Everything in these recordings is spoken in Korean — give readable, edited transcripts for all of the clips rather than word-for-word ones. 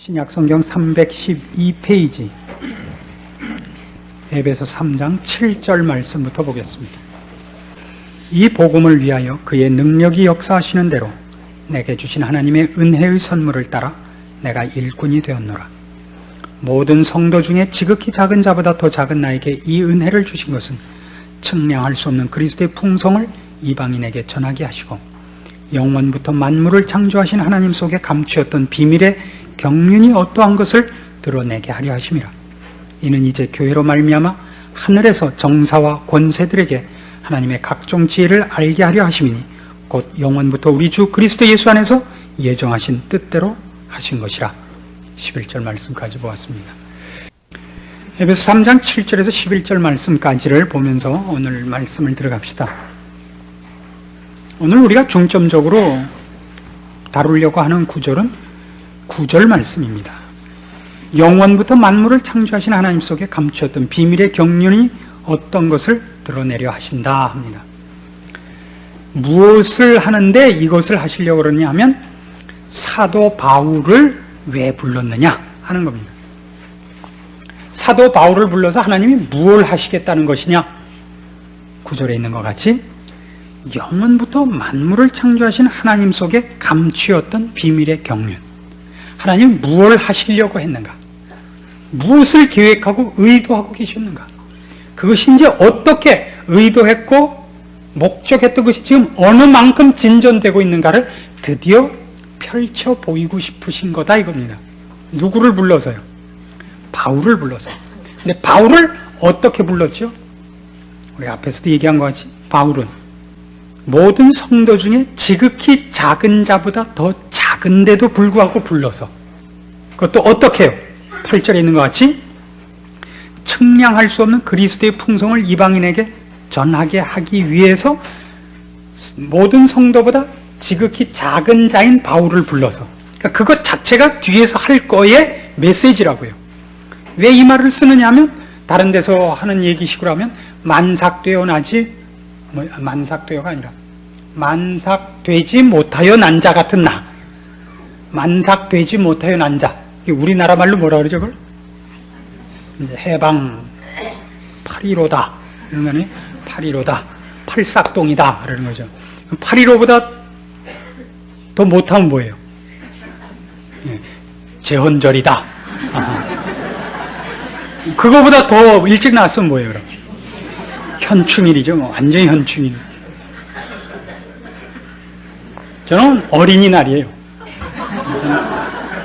신약성경 312페이지 에베소 3장 7절 말씀부터 보겠습니다. 이 복음을 위하여 그의 능력이 역사하시는 대로 내게 주신 하나님의 은혜의 선물을 따라 내가 일꾼이 되었노라. 모든 성도 중에 지극히 작은 자보다 더 작은 나에게 이 은혜를 주신 것은 측량할 수 없는 그리스도의 풍성을 이방인에게 전하게 하시고 영원부터 만물을 창조하신 하나님 속에 감추었던 비밀의 경륜이 어떠한 것을 드러내게 하려 하심이라. 이는 이제 교회로 말미암아 하늘에서 정사와 권세들에게 하나님의 각종 지혜를 알게 하려 하심이니 곧 영원부터 우리 주 그리스도 예수 안에서 예정하신 뜻대로 하신 것이라. 11절 말씀까지 보았습니다. 에베소 3장 7절에서 11절 말씀까지를 보면서 오늘 말씀을 들어갑시다. 오늘 우리가 중점적으로 다루려고 하는 구절은 9절 말씀입니다. 영원부터 만물을 창조하신 하나님 속에 감추었던 비밀의 경륜이 어떤 것을 드러내려 하신다 합니다. 무엇을 하는데 이것을 하시려고 그러냐 하면 사도 바울을 왜 불렀느냐 하는 겁니다. 사도 바울을 불러서 하나님이 무엇을 하시겠다는 것이냐? 9절에 있는 것 같이 영원부터 만물을 창조하신 하나님 속에 감추었던 비밀의 경륜, 하나님이 무엇을 하시려고 했는가? 무엇을 계획하고 의도하고 계셨는가? 그것이 이제 어떻게 의도했고 목적했던 것이 지금 어느 만큼 진전되고 있는가를 드디어 펼쳐 보이고 싶으신 거다 이겁니다. 누구를 불러서요? 바울을 불러서. 근데 바울을 어떻게 불렀죠? 우리 앞에서도 얘기한 것 같이 바울은 모든 성도 중에 지극히 작은 자보다 더 작은데도 불구하고 불러서, 그것도 어떻게 해요? 8절에 있는 것 같이 측량할 수 없는 그리스도의 풍성을 이방인에게 전하게 하기 위해서 모든 성도보다 지극히 작은 자인 바울을 불러서, 그러니까 그것 자체가 뒤에서 할 거의 메시지라고요. 왜 이 말을 쓰느냐 하면 다른 데서 하는 얘기식으로 하면 만삭되어 나지, 만삭되어가 아니라 만삭되지 못하여 난 자 같은 나, 만삭되지 못하여 난 자, 우리나라 말로 뭐라 그러죠 그걸? 해방 8.15다 이런 거니, 8.15다, 팔싹동이다 그러는 거죠. 8.15보다 더 못하면 뭐예요? 제헌절이다. 그거보다 더 일찍 나왔으면 뭐예요 그럼? 현충일이죠. 뭐 완전히 현충일. 저는 어린이날이에요.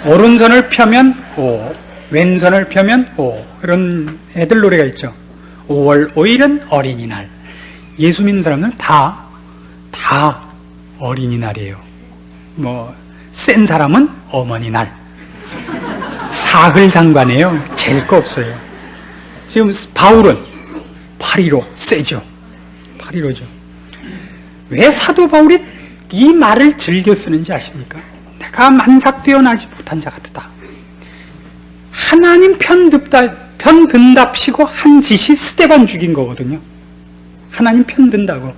오른손을 펴면 오, 왼손을 펴면 오, 그런 애들 노래가 있죠. 5월 5일은 어린이날. 예수 믿는 사람들은 다 어린이날이에요. 뭐 센 사람은 어머니날. 사흘 상관이에요. 잴 거 없어요. 지금 바울은 8.15 세죠. 8.15죠. 왜 사도 바울이 이 말을 즐겨 쓰는지 아십니까? 내가 만삭되어 나지 못한 자 같다. 하나님 편든답시고 한 짓이 스데반 죽인 거거든요. 하나님 편든다고.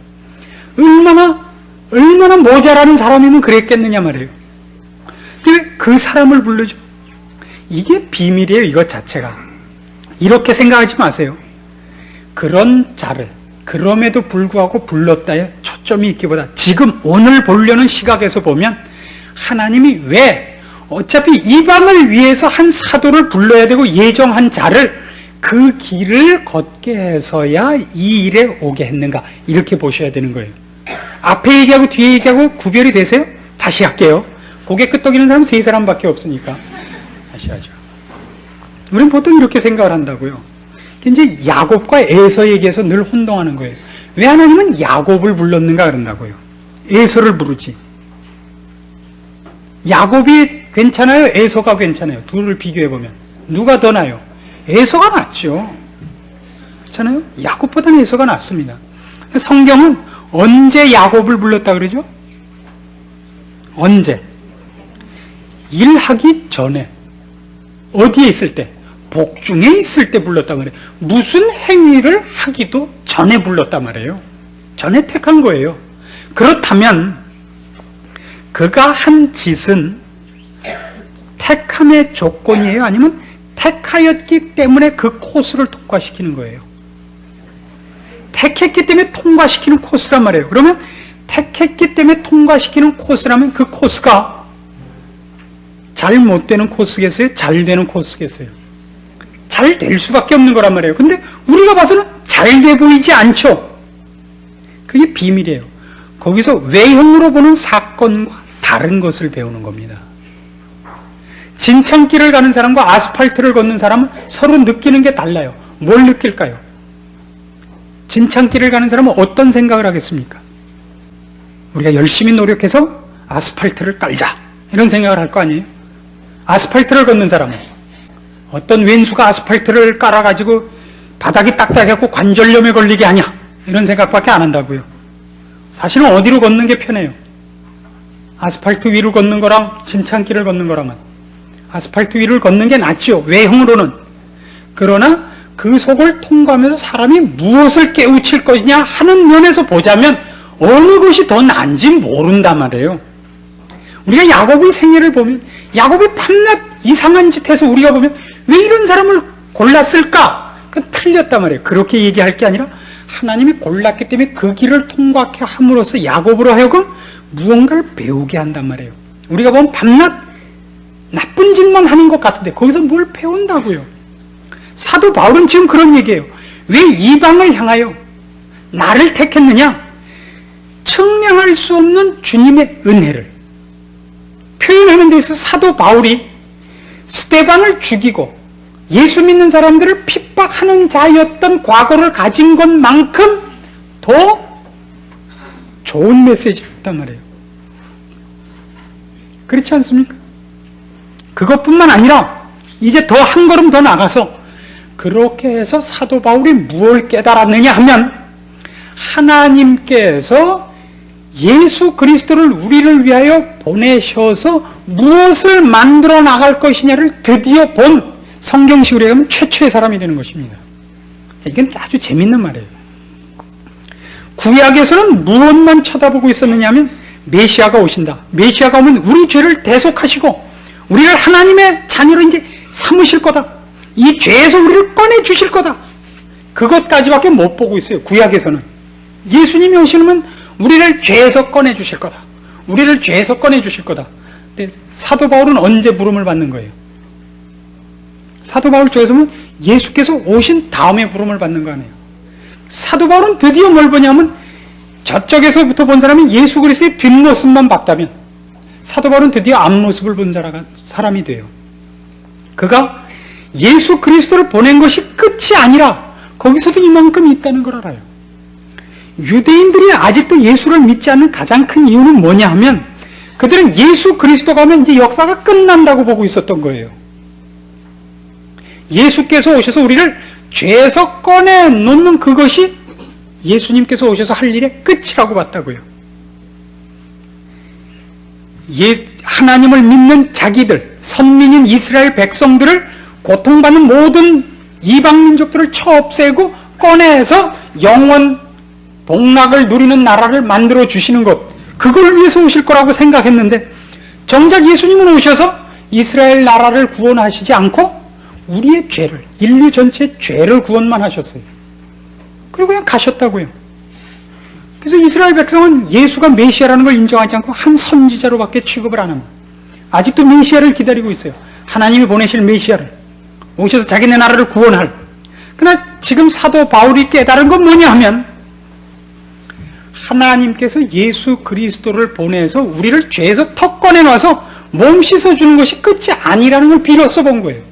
얼마나 모자라는 사람이면 그랬겠느냐 말이에요. 왜 그 사람을 부르죠? 이게 비밀이에요, 이것 자체가. 이렇게 생각하지 마세요. 그런 자를 그럼에도 불구하고 불렀다에 초점이 있기보다 지금 오늘 보려는 시각에서 보면 하나님이 왜 어차피 이방을 위해서 한 사도를 불러야 되고 예정한 자를 그 길을 걷게 해서야 이 일에 오게 했는가, 이렇게 보셔야 되는 거예요. 앞에 얘기하고 뒤에 얘기하고 구별이 되세요? 다시 할게요. 고개 끄덕이는 사람 세 사람밖에 없으니까 다시 하죠. 우리는 보통 이렇게 생각을 한다고요. 이제 야곱과 에서 얘기해서 늘 혼동하는 거예요. 왜 하나님은 야곱을 불렀는가 그런다고요. 에서를 부르지. 야곱이 괜찮아요? 에서가 괜찮아요? 둘을 비교해보면 누가 더 나아요? 에서가 낫죠. 그렇잖아요? 야곱보다는 에서가 낫습니다. 성경은 언제 야곱을 불렀다 그러죠? 언제? 일하기 전에. 어디에 있을 때? 복중에 있을 때 불렀단 말이에요. 무슨 행위를 하기도 전에 불렀단 말이에요. 전에 택한 거예요. 그렇다면 그가 한 짓은 택함의 조건이에요? 아니면 택하였기 때문에 그 코스를 통과시키는 거예요? 택했기 때문에 통과시키는 코스란 말이에요. 그러면 택했기 때문에 통과시키는 코스라면 그 코스가 잘 못 되는 코스겠어요? 잘 되는 코스겠어요? 잘 될 수밖에 없는 거란 말이에요. 근데 우리가 봐서는 잘 돼 보이지 않죠? 그게 비밀이에요. 거기서 외형으로 보는 사건과 다른 것을 배우는 겁니다. 진창길을 가는 사람과 아스팔트를 걷는 사람은 서로 느끼는 게 달라요. 뭘 느낄까요? 진창길을 가는 사람은 어떤 생각을 하겠습니까? 우리가 열심히 노력해서 아스팔트를 깔자, 이런 생각을 할 거 아니에요? 아스팔트를 걷는 사람은 어떤 왼수가 아스팔트를 깔아가지고 바닥이 딱딱해갖고 관절염에 걸리게 하냐, 이런 생각밖에 안 한다고요. 사실은 어디로 걷는 게 편해요? 아스팔트 위를 걷는 거랑 진창길을 걷는 거랑은 아스팔트 위를 걷는 게 낫죠, 외형으로는. 그러나 그 속을 통과하면서 사람이 무엇을 깨우칠 것이냐 하는 면에서 보자면 어느 것이 더 나은지 모른단 말이에요. 우리가 야곱의 생애를 보면 야곱이 밤낮 이상한 짓 해서 우리가 보면 왜 이런 사람을 골랐을까? 그건 틀렸단 말이에요. 그렇게 얘기할 게 아니라 하나님이 골랐기 때문에 그 길을 통과하게 함으로써 야곱으로 하여금 무언가를 배우게 한단 말이에요. 우리가 보면 밤낮 나쁜 짓만 하는 것 같은데 거기서 뭘 배운다고요? 사도 바울은 지금 그런 얘기예요. 왜 이방을 향하여 나를 택했느냐? 측량할 수 없는 주님의 은혜를 표현하는 데 있어서 사도 바울이 스데반을 죽이고 예수 믿는 사람들을 핍박하는 자였던 과거를 가진 것만큼 더 좋은 메시지였단 말이에요. 그렇지 않습니까? 그것뿐만 아니라 이제 더 한 걸음 더 나가서 그렇게 해서 사도 바울이 무엇을 깨달았느냐 하면 하나님께서 예수 그리스도를 우리를 위하여 보내셔서 무엇을 만들어 나갈 것이냐를 드디어 본 성경식으로 하면 최초의 사람이 되는 것입니다. 이건 아주 재밌는 말이에요. 구약에서는 무엇만 쳐다보고 있었느냐 하면 메시아가 오신다. 메시아가 오면 우리 죄를 대속하시고 우리를 하나님의 자녀로 이제 삼으실 거다. 이 죄에서 우리를 꺼내 주실 거다. 그것까지밖에 못 보고 있어요. 구약에서는. 예수님이 오시면 우리를 죄에서 꺼내 주실 거다. 우리를 죄에서 꺼내 주실 거다. 근데 사도 바울은 언제 부름을 받는 거예요? 사도 바울 쪽에서 보면 예수께서 오신 다음에 부름을 받는 거 아니에요. 사도 바울은 드디어 뭘 보냐면 저쪽에서부터 본 사람이 예수 그리스도의 뒷모습만 봤다면 사도 바울은 드디어 앞모습을 본 사람이 돼요. 그가 예수 그리스도를 보낸 것이 끝이 아니라 거기서도 이만큼 있다는 걸 알아요. 유대인들이 아직도 예수를 믿지 않는 가장 큰 이유는 뭐냐 하면 그들은 예수 그리스도가 오면 이제 역사가 끝난다고 보고 있었던 거예요. 예수께서 오셔서 우리를 죄에서 꺼내놓는 그것이 예수님께서 오셔서 할 일의 끝이라고 봤다고요. 하나님을 믿는 자기들, 선민인 이스라엘 백성들을 고통받는 모든 이방민족들을 쳐없애고 꺼내서 영원 복락을 누리는 나라를 만들어 주시는 것, 그걸 위해서 오실 거라고 생각했는데 정작 예수님은 오셔서 이스라엘 나라를 구원하시지 않고 우리의 죄를, 인류 전체의 죄를 구원만 하셨어요. 그리고 그냥 가셨다고요. 그래서 이스라엘 백성은 예수가 메시아라는 걸 인정하지 않고 한 선지자로밖에 취급을 안 합니다. 아직도 메시아를 기다리고 있어요. 하나님이 보내실 메시아를 오셔서 자기네 나라를 구원할. 그러나 지금 사도 바울이 깨달은 건 뭐냐 하면 하나님께서 예수 그리스도를 보내서 우리를 죄에서 턱 꺼내놔서 몸 씻어주는 것이 끝이 아니라는 걸 비로소 본 거예요.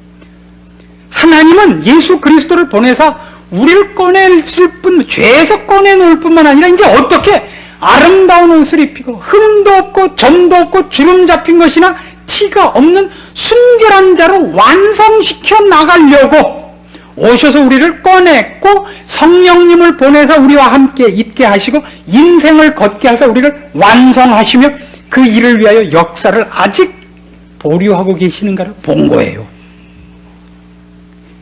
하나님은 예수 그리스도를 보내서 우리를 꺼내실 뿐, 죄에서 꺼내놓을 뿐만 아니라 이제 어떻게 아름다운 옷을 입히고 흠도 없고 점도 없고 주름 잡힌 것이나 티가 없는 순결한 자로 완성시켜 나가려고 오셔서 우리를 꺼냈고 성령님을 보내서 우리와 함께 있게 하시고 인생을 걷게 하셔서 우리를 완성하시며 그 일을 위하여 역사를 아직 보류하고 계시는가를 본 거예요.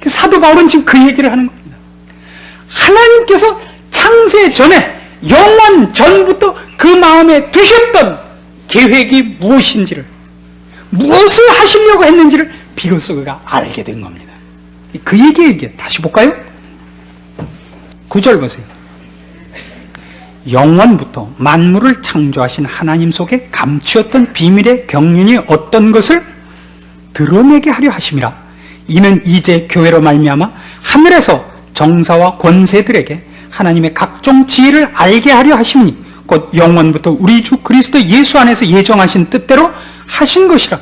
사도 바울은 지금 그 얘기를 하는 겁니다. 하나님께서 창세 전에 영원 전부터 그 마음에 두셨던 계획이 무엇인지를, 무엇을 하시려고 했는지를 비로소 그가 알게 된 겁니다. 그 얘기예요, 이게. 다시 볼까요? 9절 보세요. 영원부터 만물을 창조하신 하나님 속에 감추었던 비밀의 경륜이 어떤 것을 드러내게 하려 하심이라. 이는 이제 교회로 말미암아 하늘에서 정사와 권세들에게 하나님의 각종 지혜를 알게 하려 하심이니 곧 영원부터 우리 주 그리스도 예수 안에서 예정하신 뜻대로 하신 것이라.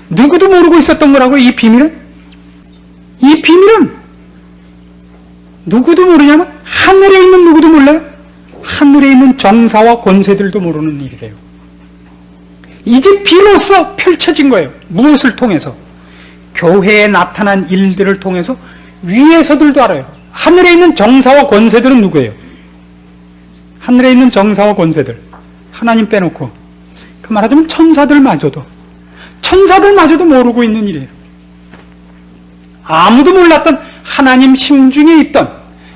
누구도 모르고 있었던 거라고요, 이 비밀은? 이 비밀은 누구도 모르냐면 하늘에 있는 누구도 몰라요. 하늘에 있는 정사와 권세들도 모르는 일이래요. 이제 비로소 펼쳐진 거예요. 무엇을 통해서? 교회에 나타난 일들을 통해서 위에서들도 알아요. 하늘에 있는 정사와 권세들은 누구예요? 하늘에 있는 정사와 권세들, 하나님 빼놓고, 그 말하자면 천사들마저도 모르고 있는 일이에요. 아무도 몰랐던 하나님 심중에 있던,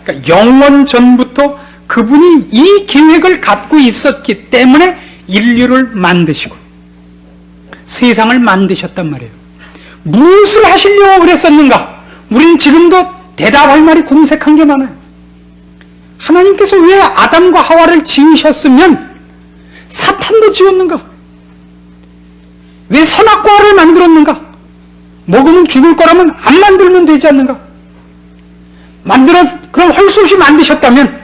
그러니까 영원 전부터 그분이 이 계획을 갖고 있었기 때문에 인류를 만드시고 세상을 만드셨단 말이에요. 무엇을 하시려고 그랬었는가? 우리는 지금도 대답할 말이 궁색한 게 많아요. 하나님께서 왜 아담과 하와를 지으셨으면 사탄도 지었는가? 왜 선악과 악을 만들었는가? 먹으면 죽을 거라면 안 만들면 되지 않는가? 그럼 할 수 없이 만드셨다면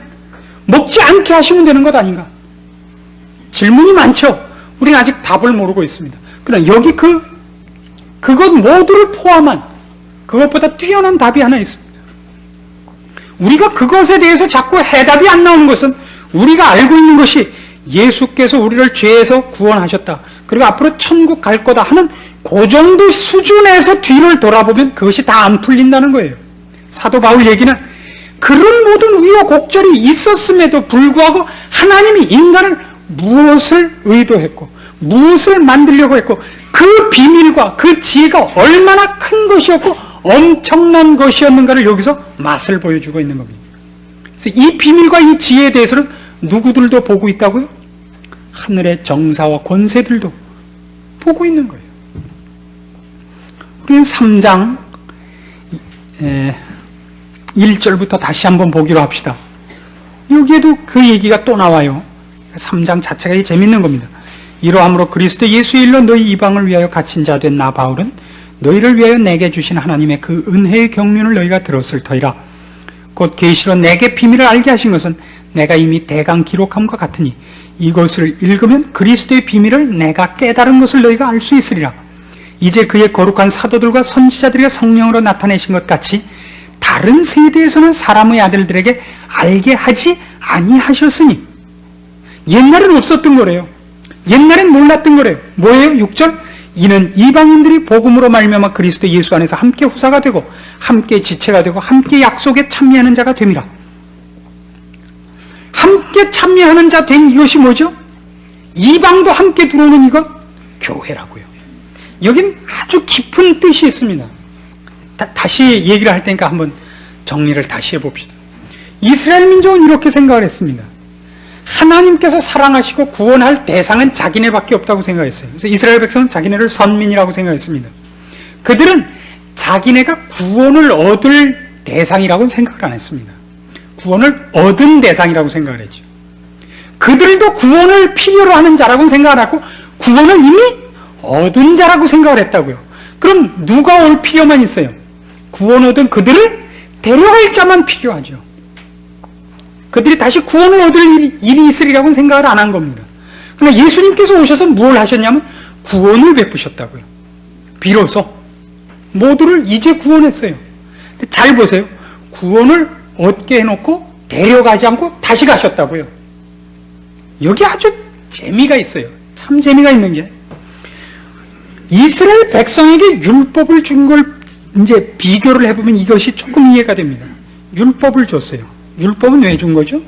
먹지 않게 하시면 되는 것 아닌가? 질문이 많죠. 우리는 아직 답을 모르고 있습니다. 그러나 여기 그것 모두를 포함한 그것보다 뛰어난 답이 하나 있습니다. 우리가 그것에 대해서 자꾸 해답이 안 나오는 것은 우리가 알고 있는 것이 예수께서 우리를 죄에서 구원하셨다, 그리고 앞으로 천국 갈 거다 하는 그 정도 수준에서 뒤를 돌아보면 그것이 다 안 풀린다는 거예요. 사도 바울 얘기는 그런 모든 우여곡절이 있었음에도 불구하고 하나님이 인간을 무엇을 의도했고 무엇을 만들려고 했고 그 비밀과 그 지혜가 얼마나 큰 것이었고 엄청난 것이었는가를 여기서 맛을 보여주고 있는 겁니다. 그래서 이 비밀과 이 지혜에 대해서는 누구들도 보고 있다고요? 하늘의 정사와 권세들도 보고 있는 거예요. 우리는 3장 1절부터 다시 한번 보기로 합시다. 여기에도 그 얘기가 또 나와요. 3장 자체가 재밌는 겁니다. 이러함으로 그리스도 예수의 일로 너희 이방을 위하여 갇힌 자 된 나 바울은 너희를 위하여 내게 주신 하나님의 그 은혜의 경륜을 너희가 들었을 터이라. 곧 계시로 내게 비밀을 알게 하신 것은 내가 이미 대강 기록함과 같으니 이것을 읽으면 그리스도의 비밀을 내가 깨달은 것을 너희가 알 수 있으리라. 이제 그의 거룩한 사도들과 선지자들이 성령으로 나타내신 것 같이 다른 세대에서는 사람의 아들들에게 알게 하지 아니하셨으니. 옛날엔 없었던 거래요. 옛날엔 몰랐던 거래요. 뭐예요? 6절 이는 이방인들이 복음으로 말미암아 그리스도 예수 안에서 함께 후사가 되고 함께 지체가 되고 함께 약속에 참여하는 자가 됨이라. 함께 참여하는 자 된 이것이 뭐죠? 이방도 함께 들어오는 이것? 교회라고요. 여긴 아주 깊은 뜻이 있습니다. 다시 얘기를 할 테니까 한번 정리를 다시 해봅시다. 이스라엘 민족은 이렇게 생각을 했습니다. 하나님께서 사랑하시고 구원할 대상은 자기네밖에 없다고 생각했어요. 그래서 이스라엘 백성은 자기네를 선민이라고 생각했습니다. 그들은 자기네가 구원을 얻을 대상이라고는 생각을 안 했습니다. 구원을 얻은 대상이라고 생각을 했죠. 그들도 구원을 필요로 하는 자라고는 생각을 안 하고 구원을 이미 얻은 자라고 생각을 했다고요. 그럼 누가 올 필요만 있어요? 구원 얻은 그들을 데려갈 자만 필요하죠. 그들이 다시 구원을 얻을 일이 있으리라고는 생각을 안 한 겁니다. 그러나 예수님께서 오셔서 뭘 하셨냐면 구원을 베푸셨다고요. 비로소 모두를 이제 구원했어요. 잘 보세요. 구원을 얻게 해놓고 데려가지 않고 다시 가셨다고요. 여기 아주 재미가 있어요. 참 재미가 있는 게 이스라엘 백성에게 율법을 준 걸 이제 비교를 해보면 이것이 조금 이해가 됩니다. 율법을 줬어요. 율법은 왜 준 거죠?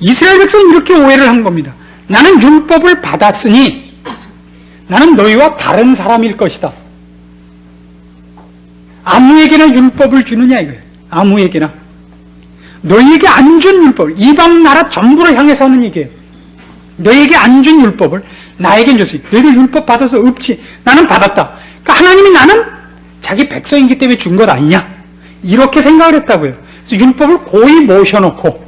이스라엘 백성은 이렇게 오해를 한 겁니다. 나는 율법을 받았으니 나는 너희와 다른 사람일 것이다. 아무에게나 율법을 주느냐 이거예요. 아무에게나. 너희에게 안 준 율법을, 이방 나라 전부를 향해서 하는 얘기예요. 너희에게 안 준 율법을 나에겐 줬어요. 너희들 율법 받아서 없지. 나는 받았다. 그러니까 하나님이 나는 자기 백성이기 때문에 준 것 아니냐. 이렇게 생각을 했다고요. 그래서 율법을 고이 모셔놓고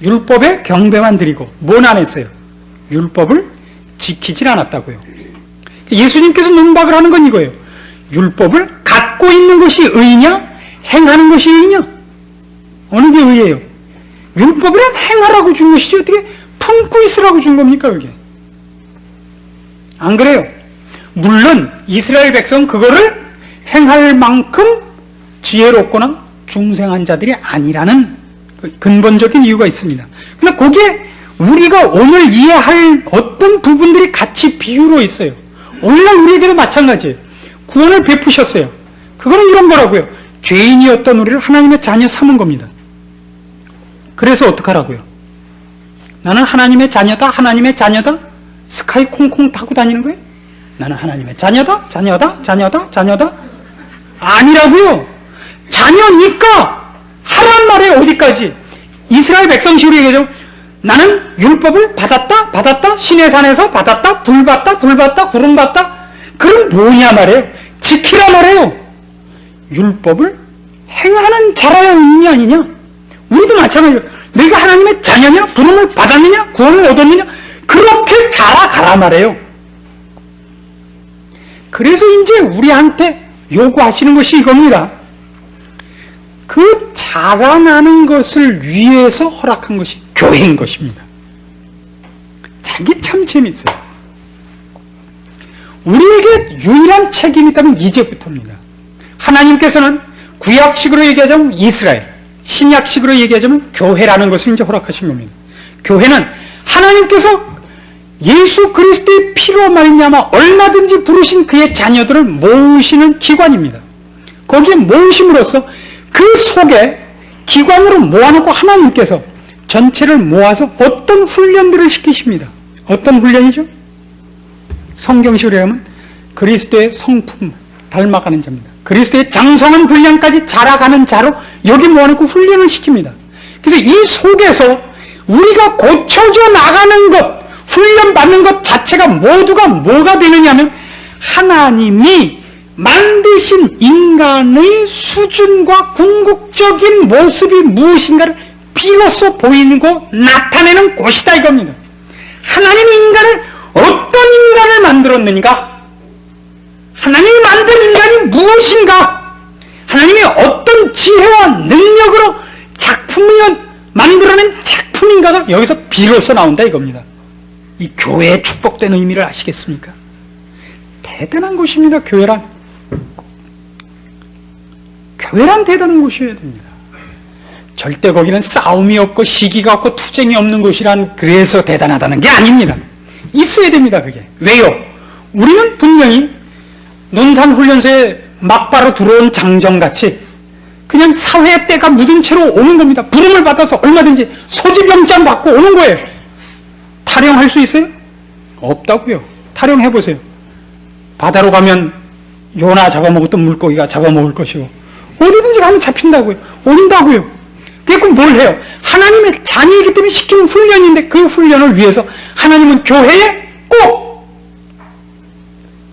율법에 경배만 드리고 뭘 안 했어요? 율법을 지키질 않았다고요. 예수님께서 논박을 하는 건 이거예요. 율법을 갖고 있는 것이 의냐? 행하는 것이 의냐? 어느 게 의예요? 율법이란 행하라고 준 것이지 어떻게 품고 있으라고 준 겁니까 그게? 안 그래요? 물론 이스라엘 백성 그거를 행할 만큼 지혜롭거나 중생한 자들이 아니라는 근본적인 이유가 있습니다. 그러나 거기에 우리가 오늘 이해할 어떤 부분들이 같이 비유로 있어요. 오늘날 우리에게도 마찬가지예요. 구원을 베푸셨어요. 그거는 이런 거라고요. 죄인이었던 우리를 하나님의 자녀 삼은 겁니다. 그래서 어떡하라고요? 나는 하나님의 자녀다, 하나님의 자녀다? 스카이 콩콩 타고 다니는 거예요? 나는 하나님의 자녀다, 자녀다, 자녀다, 자녀다? 아니라고요. 자녀니까 하란 말에 어디까지? 이스라엘 백성식으로 얘기하죠. 나는 율법을 받았다, 신의 산에서 받았다, 불 받다, 구름 받다. 그럼 뭐냐 말이에요? 지키라 말이에요. 율법을 행하는 자라야 의미 아니냐? 우리도 마찬가지예요. 내가 하나님의 자녀냐? 부름을 받았느냐? 구원을 얻었느냐? 그렇게 자라가라 말이에요. 그래서 이제 우리한테 요구하시는 것이 이겁니다. 그 자라나는 것을 위해서 허락한 것이 교회인 것입니다. 자, 이게 참 재밌어요. 우리에게 유일한 책임이 있다면 이제부터입니다. 하나님께서는 구약식으로 얘기하자면 이스라엘, 신약식으로 얘기하자면 교회라는 것을 이제 허락하신 겁니다. 교회는 하나님께서 예수 그리스도의 피로 말미암아 얼마든지 부르신 그의 자녀들을 모으시는 기관입니다. 거기에 모으심으로써 그 속에 기관으로 모아놓고 하나님께서 전체를 모아서 어떤 훈련들을 시키십니다. 어떤 훈련이죠? 성경식으로 하면 그리스도의 성품 닮아가는 자입니다. 그리스도의 장성한 분량까지 자라가는 자로 여기 모아놓고 훈련을 시킵니다. 그래서 이 속에서 우리가 고쳐져 나가는 것, 훈련받는 것 자체가 모두가 뭐가 되느냐면 하나님이 만드신 인간의 수준과 궁극적인 모습이 무엇인가를 비로소 보이고 나타내는 곳이다 이겁니다. 하나님이 인간을 어떤 인간을 만들었는가? 하나님이 만든 인간이 무엇인가? 하나님이 어떤 지혜와 능력으로 작품을 만들어낸 작품인가가 여기서 비로소 나온다 이겁니다. 이 교회의 축복된 의미를 아시겠습니까? 대단한 곳입니다. 교회란 대단한 곳이어야 됩니다. 절대 거기는 싸움이 없고 시기가 없고 투쟁이 없는 곳이란 그래서 대단하다는 게 아닙니다. 있어야 됩니다. 그게. 왜요? 우리는 분명히 논산훈련소에 막바로 들어온 장정같이 그냥 사회의 때가 묻은 채로 오는 겁니다. 부름을 받아서 얼마든지 소집영장 받고 오는 거예요. 탈영할 수 있어요? 없다고요. 탈영해보세요. 바다로 가면 요나 잡아먹었던 물고기가 잡아먹을 것이고 어디든지 가면 잡힌다고요. 온다고요. 그래서 뭘 해요? 하나님의 자녀이기 때문에 시키는 훈련인데 그 훈련을 위해서 하나님은 교회에 꼭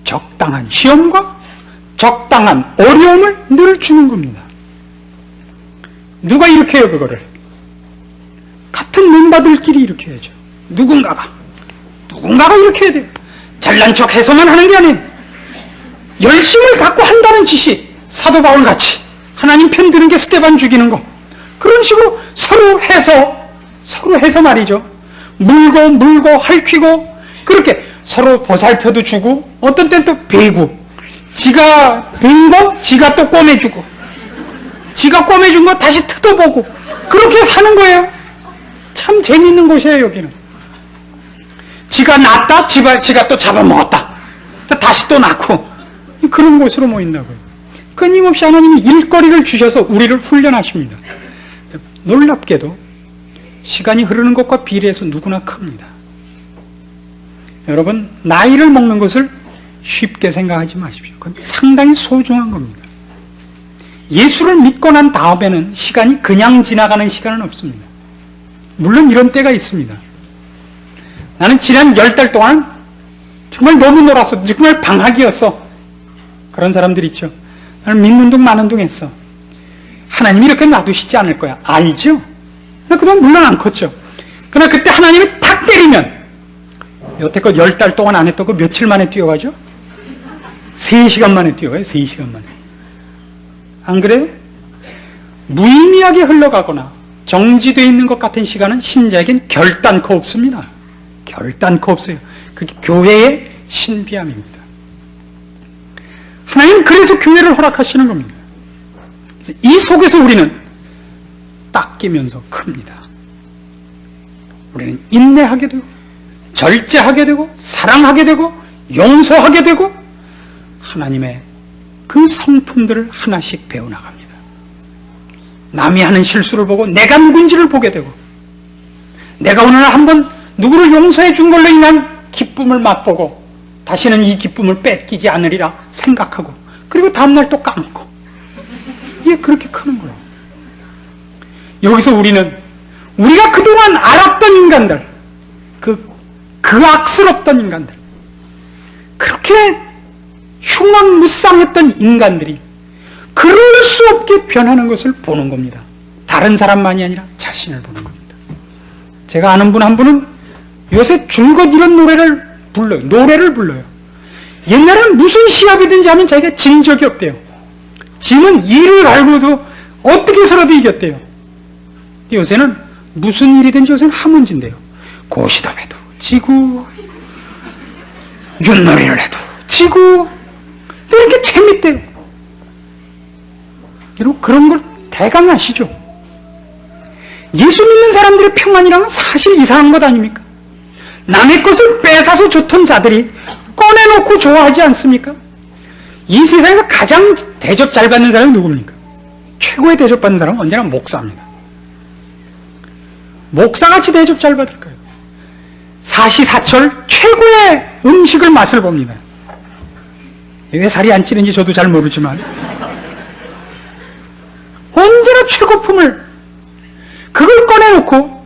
적당한 시험과 적당한 어려움을 늘 주는 겁니다. 누가 이렇게 해요 그거를? 같은 멤버들끼리 이렇게 해야죠. 누군가가 이렇게 해야 돼요. 잘난 척 해서만 하는 게 아니에요. 열심을 갖고 한다는 짓이 사도 바울 같이 하나님 편 드는 게 스데반 죽이는 거 그런 식으로 서로 해서 말이죠. 물고 핥히고 그렇게 서로 보살펴도 주고 어떤 때는 또 베고 지가 벤 거 지가 또 꼬매주고 지가 꼬매준 거 다시 뜯어보고 그렇게 사는 거예요. 참 재밌는 곳이에요. 여기는 지가 낳았다 지가 또 잡아먹었다 다시 또 낳고 그런 곳으로 모인다고요. 끊임없이 하나님이 일거리를 주셔서 우리를 훈련하십니다. 놀랍게도 시간이 흐르는 것과 비례해서 누구나 큽니다. 여러분 나이를 먹는 것을 쉽게 생각하지 마십시오. 그건 상당히 소중한 겁니다. 예수를 믿고 난 다음에는 시간이 그냥 지나가는 시간은 없습니다. 물론 이런 때가 있습니다. 나는 지난 10달 동안 정말 너무 놀았어. 정말 방학이었어. 그런 사람들 있죠. 나는 믿는 둥 마는 둥 했어. 하나님이 이렇게 놔두시지 않을 거야. 알죠? 그동안 물론 안 컸죠. 그러나 그때 하나님이 탁 때리면 여태껏 10달 동안 안 했던 거 며칠 만에 뛰어가죠? 3시간 만에 뛰어가요. 3시간 만에. 안 그래요? 무의미하게 흘러가거나 정지되어 있는 것 같은 시간은 신자에겐 결단코 없습니다. 결단코 없어요. 그게 교회의 신비함입니다. 하나님 그래서 교회를 허락하시는 겁니다. 이 속에서 우리는 딱 끼면서 큽니다. 우리는 인내하게 되고 절제하게 되고 사랑하게 되고 용서하게 되고 하나님의 그 성품들을 하나씩 배워나갑니다. 남이 하는 실수를 보고 내가 누군지를 보게 되고 내가 오늘 한번 누구를 용서해 준 걸로 인한 기쁨을 맛보고 다시는 이 기쁨을 뺏기지 않으리라 생각하고 그리고 다음날 또 까먹고 이게 그렇게 크는 거예요. 여기서 우리는 우리가 그동안 알았던 인간들 그 악스럽던 인간들 그렇게 흉악무쌍했던 인간들이 그럴 수 없게 변하는 것을 보는 겁니다. 다른 사람만이 아니라 자신을 보는 겁니다. 제가 아는 분 한 분은 요새 줄곧 이런 노래를 불러요. 옛날에는 무슨 시합이든지 하면 자기가 진 적이 없대요. 지는 이를 알고도 어떻게 해서라도 이겼대요. 요새는 무슨 일이든지 요새는 하문진대요. 고시답해도 지고 윷놀이를 해도 지고 또 이렇게 재밌대요. 여러분 그런 걸 대강 아시죠? 예수 믿는 사람들의 평안이란 사실 이상한 것 아닙니까? 남의 것을 뺏어서 좋던 자들이 꺼내놓고 좋아하지 않습니까? 이 세상에서 가장 대접 잘 받는 사람이 누굽니까? 최고의 대접 받는 사람은 언제나 목사입니다. 목사같이 대접 잘 받을 거예요. 사시사철 최고의 음식을 맛을 봅니다. 왜 살이 안 찌는지 저도 잘 모르지만 언제나 최고품을 그걸 꺼내놓고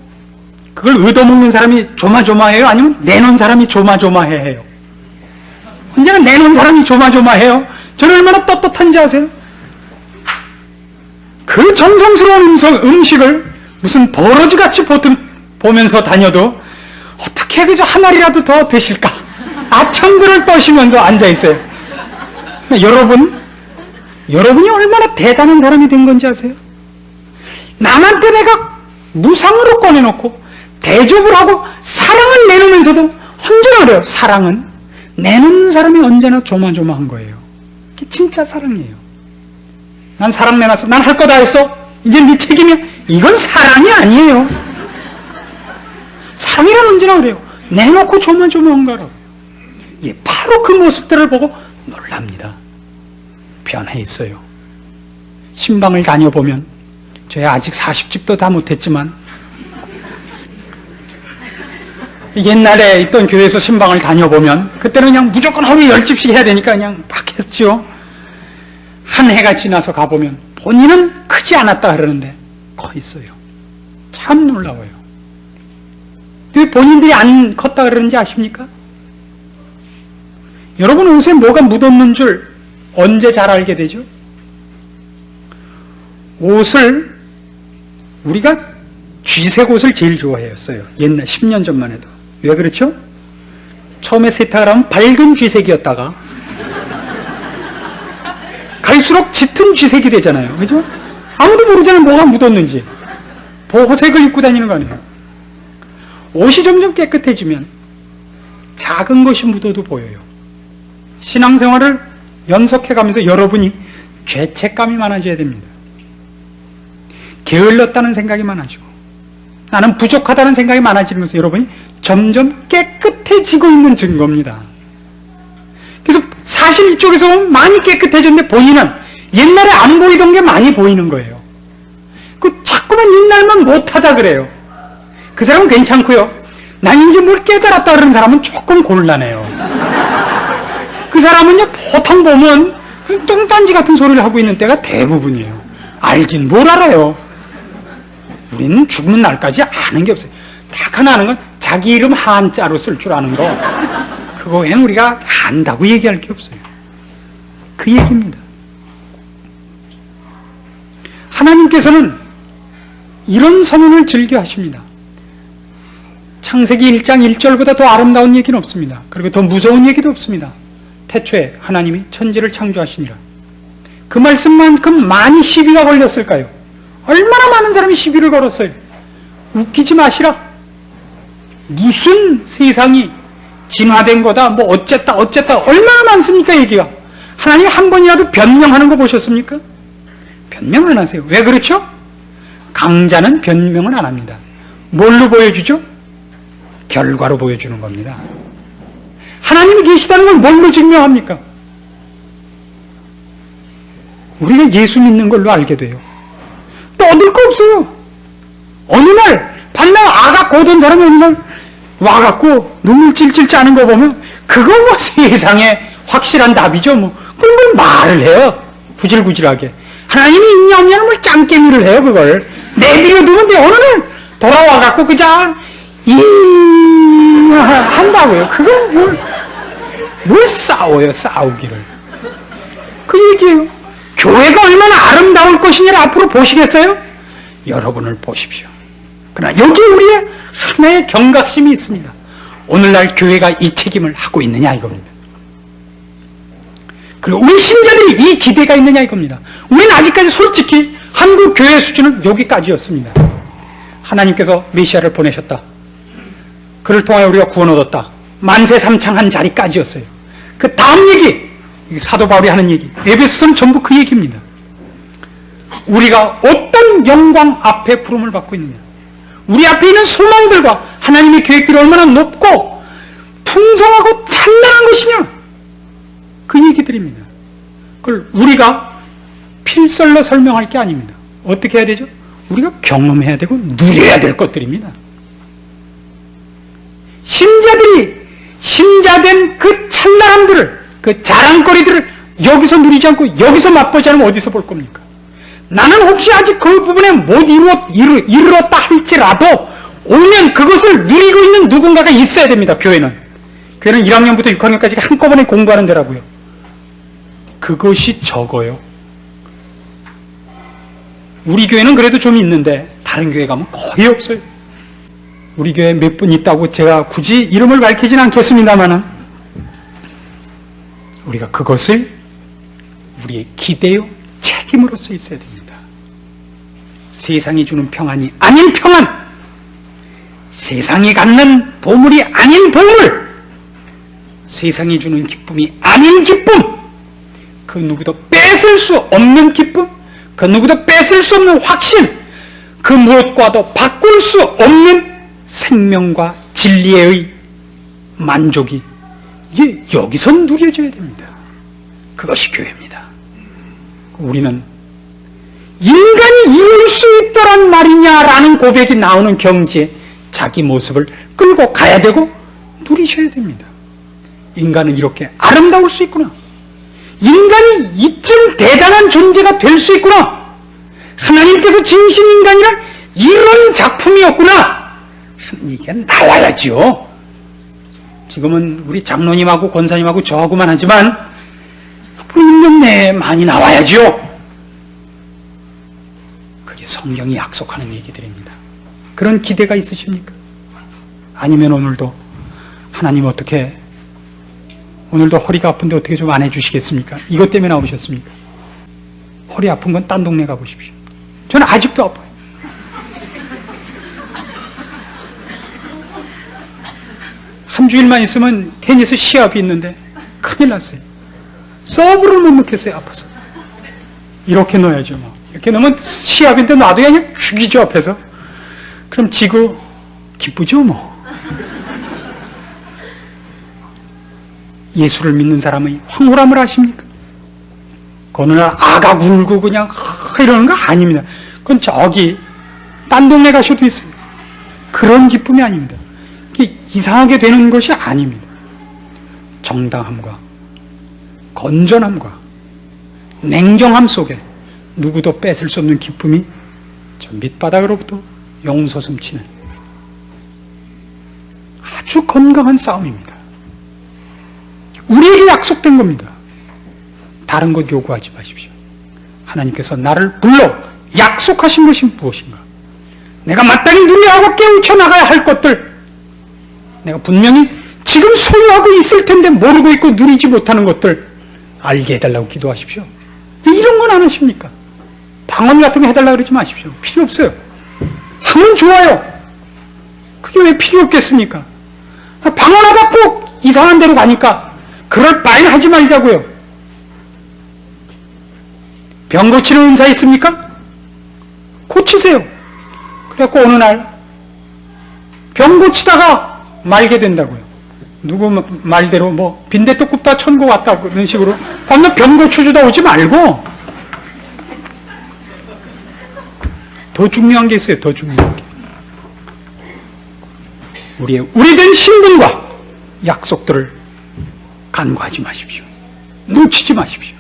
그걸 얻어먹는 사람이 조마조마해요? 아니면 내놓은 사람이 조마조마해요? 언제나 내놓은 사람이 조마조마해요? 저는 얼마나 떳떳한지 아세요? 그 정성스러운 음식을 무슨 버러지같이 보면서 다녀도 어떻게 그저 한 알이라도 더 드실까? 아첨들을 떠시면서 앉아있어요. 여러분이 얼마나 대단한 사람이 된 건지 아세요? 남한테 내가 무상으로 꺼내놓고 대접을 하고 사랑을 내놓으면서도 언제나 그래요. 사랑은 내놓는 사람이 언제나 조마조마한 거예요. 그게 진짜 사랑이에요. 난 사랑 내놨어. 난 할 거 다 했어. 이제 네 책임이야. 이건 사랑이 아니에요. 사랑이란 언제나 그래요. 내놓고 조마조마한 거라고. 예, 바로 그 모습들을 보고 놀랍니다. 변해 있어요. 신방을 다녀보면 저희 아직 40집도 다 못했지만 옛날에 있던 교회에서 신방을 다녀보면 그때는 그냥 무조건 하루에 10집씩 해야 되니까 그냥 막 했죠. 한 해가 지나서 가보면 본인은 크지 않았다 그러는데 커 있어요. 참 놀라워요. 왜 본인들이 안 컸다 그러는지 아십니까? 여러분 옷에 뭐가 묻었는 줄 언제 잘 알게 되죠? 옷을 우리가 쥐색 옷을 제일 좋아했어요. 옛날 10년 전만 해도. 왜 그렇죠? 처음에 세탁을 하면 밝은 쥐색이었다가 갈수록 짙은 쥐색이 되잖아요. 그죠? 아무도 모르잖아요. 뭐가 묻었는지. 보호색을 입고 다니는 거 아니에요. 옷이 점점 깨끗해지면 작은 것이 묻어도 보여요. 신앙생활을 연속해가면서 여러분이 죄책감이 많아져야 됩니다. 게을렀다는 생각이 많아지고 나는 부족하다는 생각이 많아지는 것은 여러분이 점점 깨끗해지고 있는 증거입니다. 그래서 사실 이쪽에서 보면 많이 깨끗해졌는데 본인은 옛날에 안 보이던 게 많이 보이는 거예요. 그 자꾸만 옛날만 못하다 그래요. 그 사람은 괜찮고요. 난 이제 뭘 깨달았다 그러는 사람은 조금 곤란해요. 그 사람은요 보통 보면 뚱딴지 같은 소리를 하고 있는 때가 대부분이에요. 알긴 뭘 알아요. 우리는 죽는 날까지 아는 게 없어요. 딱 하나 아는 건 자기 이름 한자로 쓸 줄 아는 거. 그거 외에는 우리가 안다고 얘기할 게 없어요. 그 얘기입니다. 하나님께서는 이런 선언을 즐겨 하십니다. 창세기 1장 1절보다 더 아름다운 얘기는 없습니다. 그리고 더 무서운 얘기도 없습니다. 태초에 하나님이 천지를 창조하시니라. 그 말씀만큼 많이 시비가 걸렸을까요? 얼마나 많은 사람이 시비를 걸었어요. 웃기지 마시라. 무슨 세상이 진화된 거다, 뭐 어쨌다 얼마나 많습니까 얘기가. 하나님 한 번이라도 변명하는 거 보셨습니까? 변명 안 하세요. 왜 그렇죠? 강자는 변명은 안 합니다. 뭘로 보여주죠? 결과로 보여주는 겁니다. 하나님이 계시다는 걸 뭘로 증명합니까? 우리가 예수 믿는 걸로 알게 돼요. 또 얻을 거 없어요. 어느 날 반날 아가 오던 사람이 어느 날 와갖고 눈물 찔찔 짜는 거 보면 그거 뭐 세상에 확실한 답이죠. 뭐 그럼 뭐 말을 해요. 구질구질하게. 하나님이 있냐 없냐는 뭘 짱깨미를 해요. 그걸 내비려 두는데 어느 날 돌아와갖고 그냥 한다고요. 그걸 뭘 싸워요. 싸우기를. 그 얘기예요. 교회가 얼마나 아름다울 것이냐를 앞으로 보시겠어요? 여러분을 보십시오. 그러나 여기 우리의 하나의 경각심이 있습니다. 오늘날 교회가 이 책임을 하고 있느냐 이겁니다. 그리고 우리 신자들이 이 기대가 있느냐 이겁니다. 우리는 아직까지 솔직히 한국 교회 수준은 여기까지였습니다. 하나님께서 메시아를 보내셨다. 그를 통하여 우리가 구원 얻었다. 만세삼창한 자리까지였어요. 그 다음 얘기, 사도 바울이 하는 얘기, 에베소서는 전부 그 얘기입니다. 우리가 어떤 영광 앞에 부름을 받고 있느냐, 우리 앞에 있는 소망들과 하나님의 계획들이 얼마나 높고 풍성하고 찬란한 것이냐, 그 얘기들입니다. 그걸 우리가 필설로 설명할 게 아닙니다. 어떻게 해야 되죠? 우리가 경험해야 되고 누려야 될 것들입니다. 신자들이 신자된 그 찬란함들을, 그 자랑거리들을 여기서 누리지 않고 여기서 맛보지 않으면 어디서 볼 겁니까? 나는 혹시 아직 그 부분에 못 이르렀다 할지라도 오면 그것을 누리고 있는 누군가가 있어야 됩니다. 교회는 1학년부터 6학년까지 한꺼번에 공부하는 데라고요. 그것이 적어요. 우리 교회는 그래도 좀 있는데 다른 교회 가면 거의 없어요. 우리 교회 몇 분 있다고 제가 굳이 이름을 밝히진 않겠습니다만은 우리가 그것을 우리의 기대요, 책임으로서 있어야 됩니다. 세상이 주는 평안이 아닌 평안, 세상이 갖는 보물이 아닌 보물, 세상이 주는 기쁨이 아닌 기쁨, 그 누구도 뺏을 수 없는 기쁨, 그 누구도 뺏을 수 없는 확신, 그 무엇과도 바꿀 수 없는 생명과 진리의 만족이 이게 여기서 누려져야 됩니다. 그것이 교회입니다. 우리는 인간이 이룰 수 있더란 말이냐라는 고백이 나오는 경지에 자기 모습을 끌고 가야 되고 누리셔야 됩니다. 인간은 이렇게 아름다울 수 있구나. 인간이 이쯤 대단한 존재가 될 수 있구나. 하나님께서 지으신 인간이란 이런 작품이었구나. 이게 나와야지요. 지금은 우리 장로님하고 권사님하고 저하고만 하지만 앞으로 1년 내에 많이 나와야지요. 그게 성경이 약속하는 얘기들입니다. 그런 기대가 있으십니까? 아니면 오늘도 하나님 어떻게, 오늘도 허리가 아픈데 어떻게 좀 안 해주시겠습니까? 이것 때문에 나오셨습니까? 허리 아픈 건 딴 동네 가보십시오. 저는 아직도 아파요. 한 주일만 있으면 테니스 시합이 있는데 큰일 났어요. 서브를 못 넣겠어요. 아파서. 이렇게 넣어야죠. 뭐. 이렇게 넣으면 시합인데 놔도 그냥 죽이죠. 앞에서. 그럼 지고 기쁘죠. 뭐. 예수를 믿는 사람의 황홀함을 아십니까? 어느 날 아가 울고 그냥 이러는 거 아닙니다. 그건 저기 딴 동네 가셔도 있어요. 그런 기쁨이 아닙니다. 이상하게 되는 것이 아닙니다. 정당함과 건전함과 냉정함 속에 누구도 뺏을 수 없는 기쁨이 저 밑바닥으로부터 용솟음치는 아주 건강한 싸움입니다. 우리에게 약속된 겁니다. 다른 것 요구하지 마십시오. 하나님께서 나를 불러 약속하신 것이 무엇인가? 내가 마땅히 누려야 하고 깨우쳐 나가야 할 것들, 내가 분명히 지금 소유하고 있을 텐데 모르고 있고 누리지 못하는 것들 알게 해달라고 기도하십시오. 이런 건 안 하십니까? 방언 같은 거 해달라고 그러지 마십시오. 필요 없어요. 하면 좋아요. 그게 왜 필요 없겠습니까? 방언하다 꼭 이상한 데로 가니까 그럴 바엔 하지 말자고요. 병 고치는 은사 있습니까? 고치세요. 그래갖고 어느 날 병 고치다가 말게 된다고요. 누구 말대로 뭐 빈대떡 굽다 천국 왔다 그런 식으로 반면 병 고쳐주다 오지 말고 더 중요한 게 있어요. 더 중요한 게 우리의 우리된 신분과 약속들을 간과하지 마십시오. 놓치지 마십시오.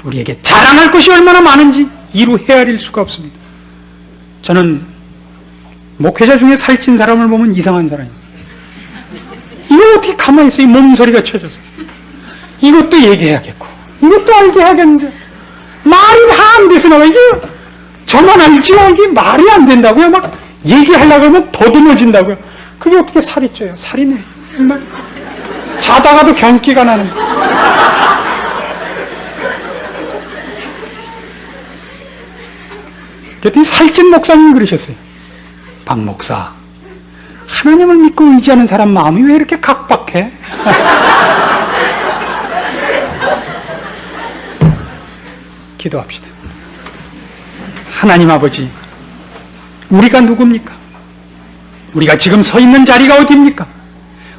우리에게 자랑할 것이 얼마나 많은지 이루 헤아릴 수가 없습니다. 저는 목회자 중에 살찐 사람을 보면 이상한 사람입니다. 이거 어떻게 가만히 있어? 이 몸소리가 쳐져서 이것도 얘기해야겠고 이것도 알게 해야겠는데 말이 다 안 돼서 나와. 이게 저만 알지요. 이게 말이 안 된다고요. 막 얘기하려고 하면 더듬어진다고요. 그게 어떻게 살이 쪄요? 살이네. 정말 자다가도 경기가 나는. 그랬더니 살찐 목사님이 그러셨어요. 박 목사, 하나님을 믿고 의지하는 사람 마음이 왜 이렇게 각박해? 기도합시다. 하나님 아버지, 우리가 누굽니까? 우리가 지금 서 있는 자리가 어디입니까?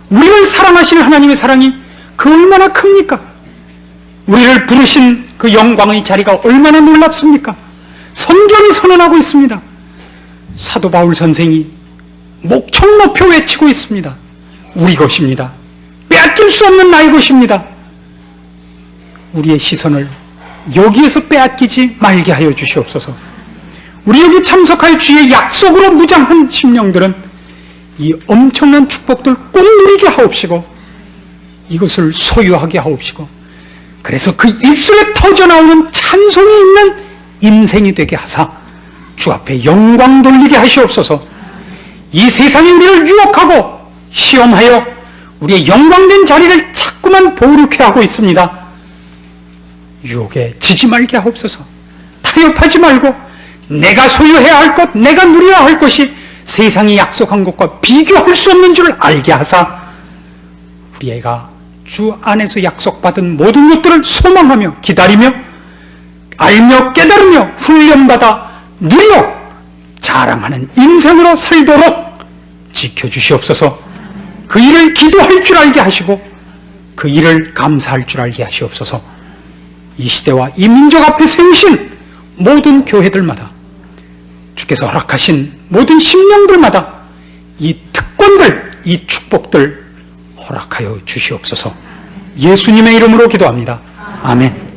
우리를 사랑하시는 하나님의 사랑이 그 얼마나 큽니까? 우리를 부르신 그 영광의 자리가 얼마나 놀랍습니까? 성경이 선언하고 있습니다. 사도 바울 선생이 목청 높여 외치고 있습니다. 우리 것입니다. 빼앗길 수 없는 나의 것입니다. 우리의 시선을 여기에서 빼앗기지 말게 하여 주시옵소서. 우리 여기 참석할 주의 약속으로 무장한 심령들은 이 엄청난 축복들 꼭 누리게 하옵시고 이것을 소유하게 하옵시고 그래서 그 입술에 터져나오는 찬송이 있는 인생이 되게 하사 주 앞에 영광 돌리게 하시옵소서. 이 세상이 우리를 유혹하고 시험하여 우리의 영광된 자리를 자꾸만 보류케 하고 있습니다. 유혹에 지지 말게 하옵소서. 타협하지 말고 내가 소유해야 할 것, 내가 누려야 할 것이 세상이 약속한 것과 비교할 수 없는 줄 알게 하사 우리 애가 주 안에서 약속받은 모든 것들을 소망하며 기다리며 알며 깨달으며 훈련받아 누려 자랑하는 인생으로 살도록 지켜주시옵소서. 그 일을 기도할 줄 알게 하시고 그 일을 감사할 줄 알게 하시옵소서. 이 시대와 이 민족 앞에 세우신 모든 교회들마다 주께서 허락하신 모든 심령들마다 이 특권들, 이 축복들 허락하여 주시옵소서. 예수님의 이름으로 기도합니다. 아멘.